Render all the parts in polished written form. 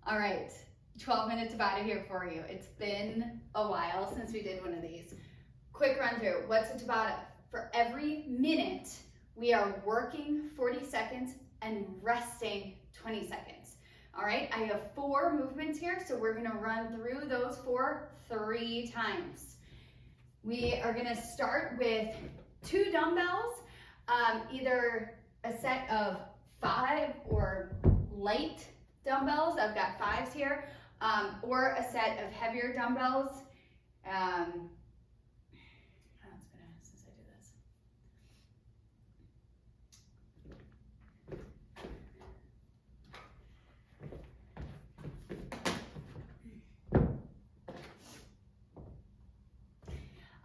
All right, 12-minute Tabata here for you. It's been a while since we did one of these. Quick run through. What's a Tabata? For every minute, we are working 40 seconds and resting 20 seconds. All right, I have 4 movements here, so we're gonna run through those 4 3 times. We are gonna start with 2 dumbbells, either a set of 5 or light dumbbells. I've got 5s here, or a set of heavier dumbbells. It's been a minute since I did this.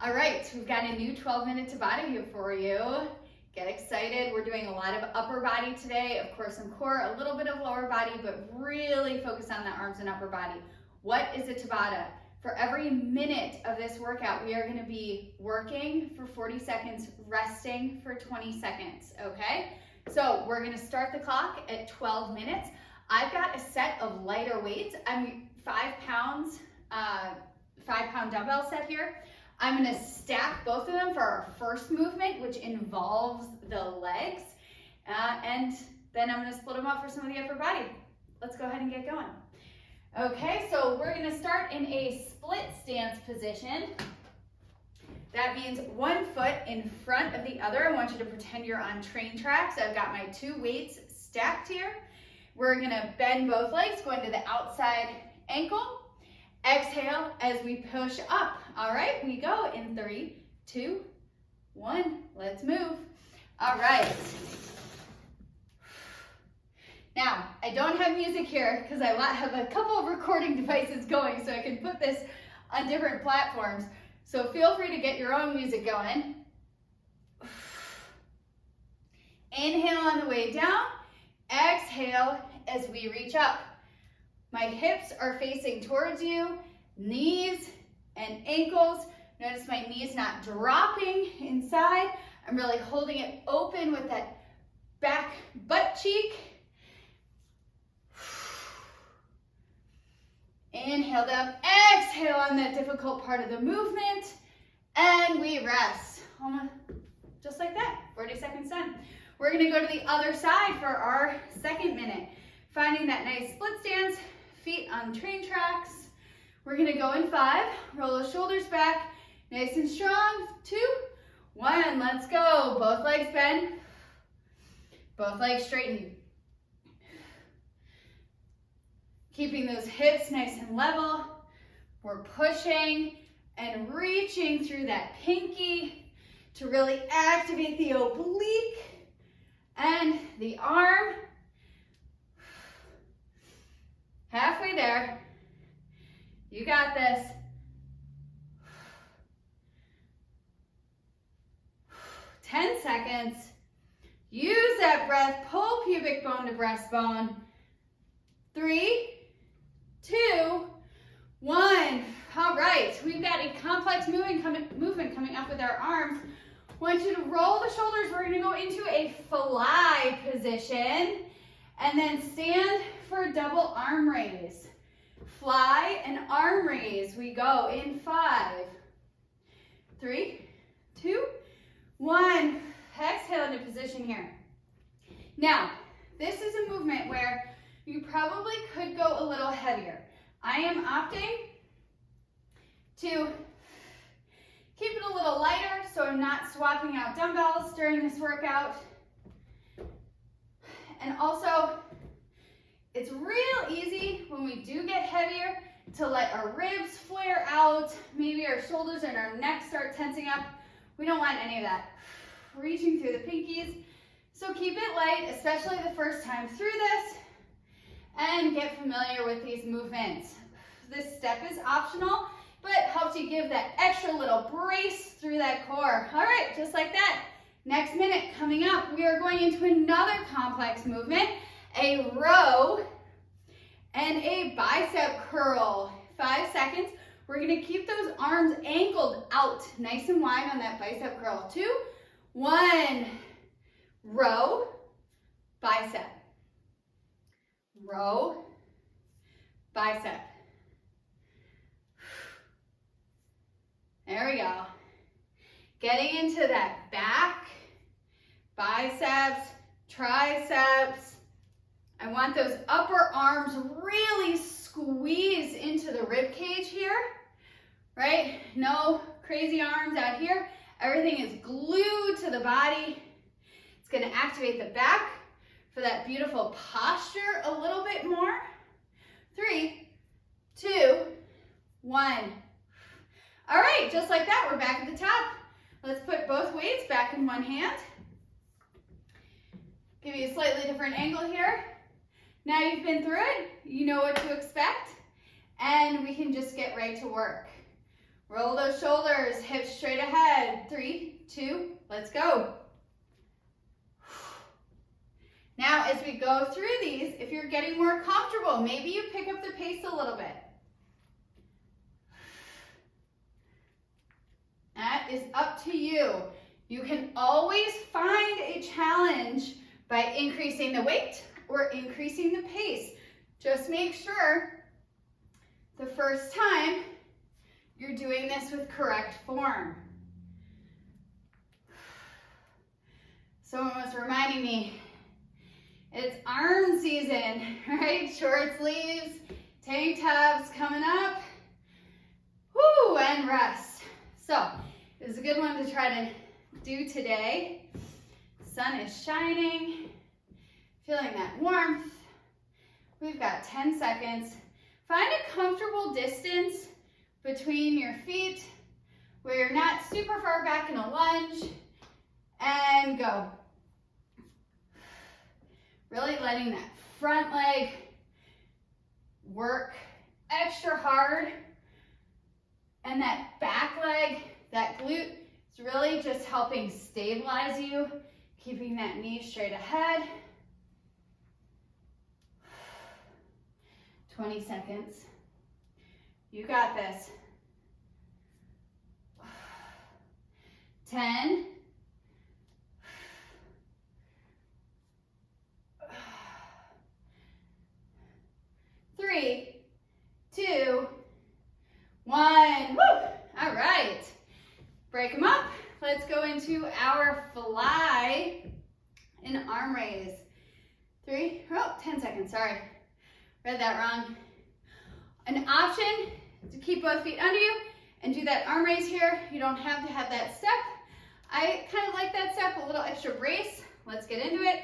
All right, we've got a new 12-minute Tabata here for you. Get excited. We're doing a lot of upper body today, of course some core, a little bit of lower body, but really focus on the arms and upper body. What is a Tabata? For every minute of this workout, we are gonna be working for 40 seconds, resting for 20 seconds, okay? So we're gonna start the clock at 12 minutes. I've got a set of lighter weights. I'm 5 pound dumbbell set here. I'm gonna stack both of them for our first movement, which involves the legs, and then I'm gonna split them up for some of the upper body. Let's go ahead and get going. Okay, so we're gonna start in a split stance position. That means one foot in front of the other. I want you to pretend you're on train tracks. I've got my 2 weights stacked here. We're gonna bend both legs, going to the outside ankle. Exhale as we push up. All right, we go in 3, 2, 1. Let's move. All right. Now, I don't have music here because I have a couple of recording devices going so I can put this on different platforms. So feel free to get your own music going. Inhale on the way down. Exhale as we reach up. My hips are facing towards you, knees and ankles. Notice my knees not dropping inside. I'm really holding it open with that back butt cheek. Inhale down, exhale on that difficult part of the movement, and we rest. Almost just like that, 40 seconds done. We're gonna go to the other side for our second minute. Finding that nice split stance, feet on train tracks. We're gonna go in 5, roll the shoulders back, nice and strong. 2, 1, let's go. Both legs bend, both legs straighten. Keeping those hips nice and level. We're pushing and reaching through that pinky to really activate the oblique and the arm. Halfway there. You got this. 10 seconds. Use that breath. Pull pubic bone to breastbone. 3, 2, 1. All right, we've got a complex movement coming up with our arms. I want you to roll the shoulders. We're going to go into a fly position and then stand for a double arm raise. Fly and arm raise. We go in 5, 3, 2, 1. Exhale into position here. Now, this is a movement where you probably could go a little heavier. I am opting to keep it a little lighter so I'm not swapping out dumbbells during this workout. And also, it's real easy when we do get heavier to let our ribs flare out. Maybe our shoulders and our neck start tensing up. We don't want any of that. Reaching through the pinkies. So keep it light, especially the first time through this. And get familiar with these movements. This step is optional, but helps you give that extra little brace through that core. All right, just like that. Next minute coming up, we are going into another complex movement, a row and a bicep curl. 5 seconds. We're gonna keep those arms angled out, nice and wide on that bicep curl. 2, 1, row, bicep. Row, bicep. There we go. Getting into that back, biceps, triceps. I want those upper arms really squeezed into the rib cage here, right? No crazy arms out here. Everything is glued to the body. It's going to activate the back for that beautiful posture a little bit more. 3, 2, 1. All right, just like that, we're back at the top. Let's put both weights back in one hand. Give you a slightly different angle here. Now you've been through it, you know what to expect, and we can just get right to work. Roll those shoulders, hips straight ahead. 3, 2, let's go. Now, as we go through these, if you're getting more comfortable, maybe you pick up the pace a little bit. That is up to you. You can always find a challenge by increasing the weight or increasing the pace. Just make sure the first time you're doing this with correct form. Someone was reminding me, it's arm season, right? Short sleeves, tank tops coming up. Woo, and rest. So, it's a good one to try to do today. Sun is shining, feeling that warmth. We've got 10 seconds. Find a comfortable distance between your feet where you're not super far back in a lunge, and go. Really letting that front leg work extra hard, and that back leg, that glute, is really just helping stabilize you, keeping that knee straight ahead. 20 seconds. You got this. 10. 3, 2, 1. Woo! All right. Break them up. Let's go into our fly and arm raise. 10 seconds, sorry. Read that wrong. An option to keep both feet under you and do that arm raise here. You don't have to have that step. I kind of like that step, a little extra brace. Let's get into it.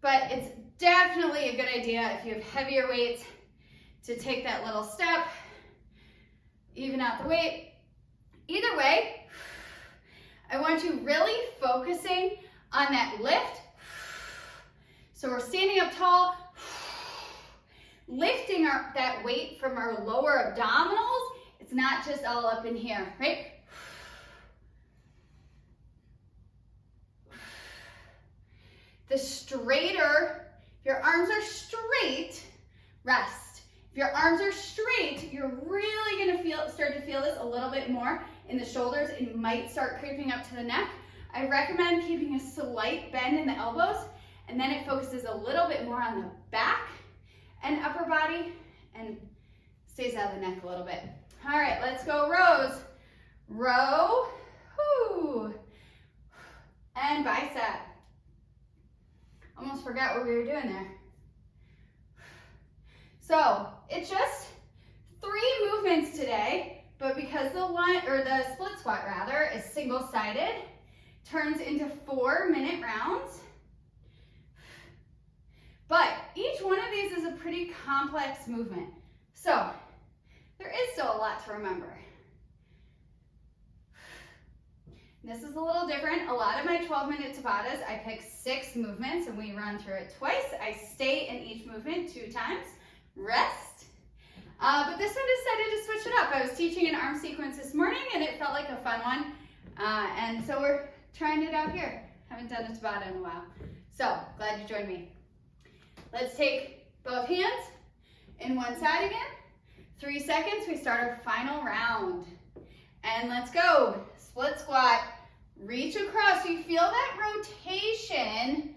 But it's definitely a good idea if you have heavier weights to take that little step, even out the weight. Either way, I want you really focusing on that lift. So we're standing up tall, lifting that weight from our lower abdominals. It's not just all up in here, right? The straighter, if your arms are straight, rest. If your arms are straight, you're really gonna start to feel this a little bit more in the shoulders. It might start creeping up to the neck. I recommend keeping a slight bend in the elbows, and then it focuses a little bit more on the back and upper body and stays out of the neck a little bit. All right, let's go rows. Row, whoo, and bicep. Almost forgot what we were doing there. So it's just 3 movements today, but because the split squat rather is single-sided, turns into 4-minute rounds. But each one of these is a pretty complex movement. So there is still a lot to remember. This is a little different. A lot of my 12-minute Tabatas, I pick 6 movements and we run through it twice. I stay in each movement 2 times, rest. But this one decided to switch it up. I was teaching an arm sequence this morning and it felt like a fun one. And so we're trying it out here. Haven't done a Tabata in a while. So glad you joined me. Let's take both hands in one side again. 3 seconds, we start our final round. And let's go. Split squat, reach across. You feel that rotation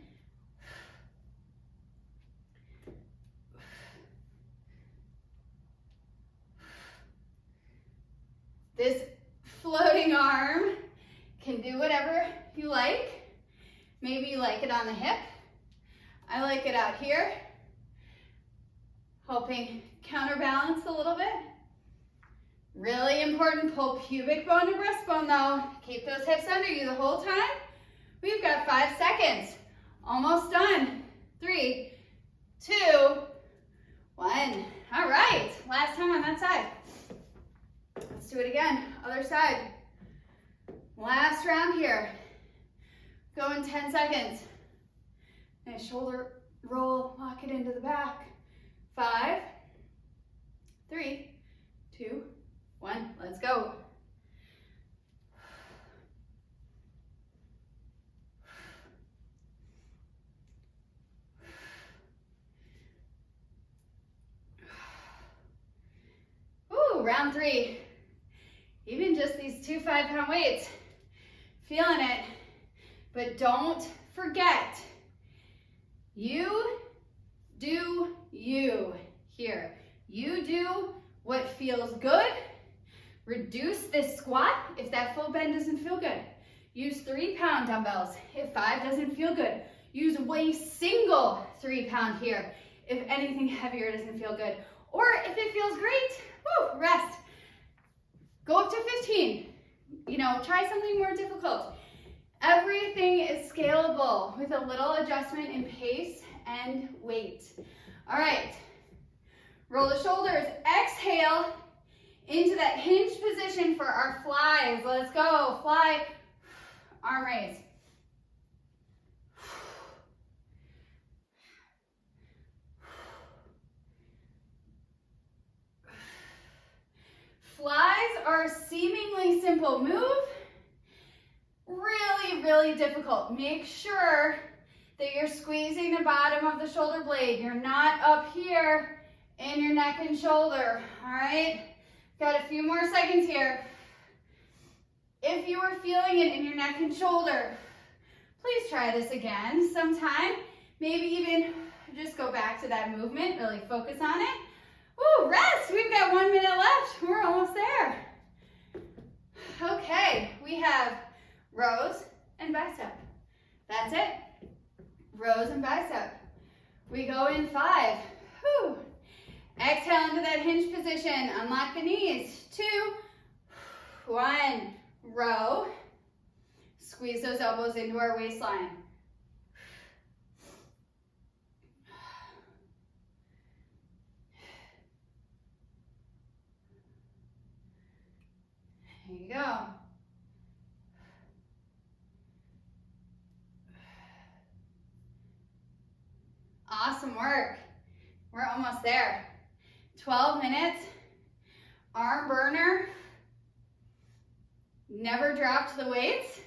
around the hip. I like it out here, helping counterbalance a little bit. Really important, pull pubic bone to breastbone though. Keep those hips under you the whole time. We've got 5 seconds. Almost done. 3, 2, 1. All right, last time on that side. Let's do it again, other side. Last round here. Go in 10 seconds. Nice shoulder roll, lock it into the back. 5, 3, 2, 1. Let's go. Ooh, round 3. Even just these 2 5-pound weights. Feeling it. But don't forget, you do you here. You do what feels good. Reduce this squat if that full bend doesn't feel good. Use 3-pound dumbbells if 5 doesn't feel good. Use a single 3-pound here if anything heavier doesn't feel good. Or if it feels great, woo, rest. Go up to 15. You know, try something more difficult. Everything is scalable with a little adjustment in pace and weight. All right, roll the shoulders, exhale into that hinged position for our flies. Let's go, fly, arm raise. Flies are a seemingly simple move, really, really difficult. Make sure that you're squeezing the bottom of the shoulder blade. You're not up here in your neck and shoulder, all right? Got a few more seconds here. If you are feeling it in your neck and shoulder, please try this again sometime. Maybe even just go back to that movement, really focus on it. Ooh, rest, we've got 1 minute left. We're almost there. Okay, we have rows and bicep. That's it. Rows and bicep. We go in 5. Whew. Exhale into that hinge position. Unlock the knees. 2, 1. Row. Squeeze those elbows into our waistline. Here you go. Awesome work. We're almost there. 12 minutes, arm burner. Never dropped the weights.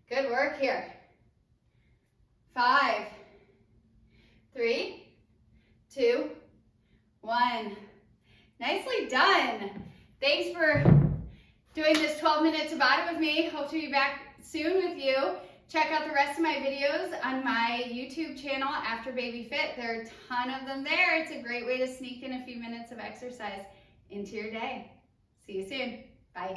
Good work here. 5, 3, 2, 1. Nicely done. Thanks for doing this 12-minute Tabata with me. Hope to be back soon with you. Check out the rest of my videos on my YouTube channel, After Baby Fit. There are a ton of them there. It's a great way to sneak in a few minutes of exercise into your day. See you soon. Bye.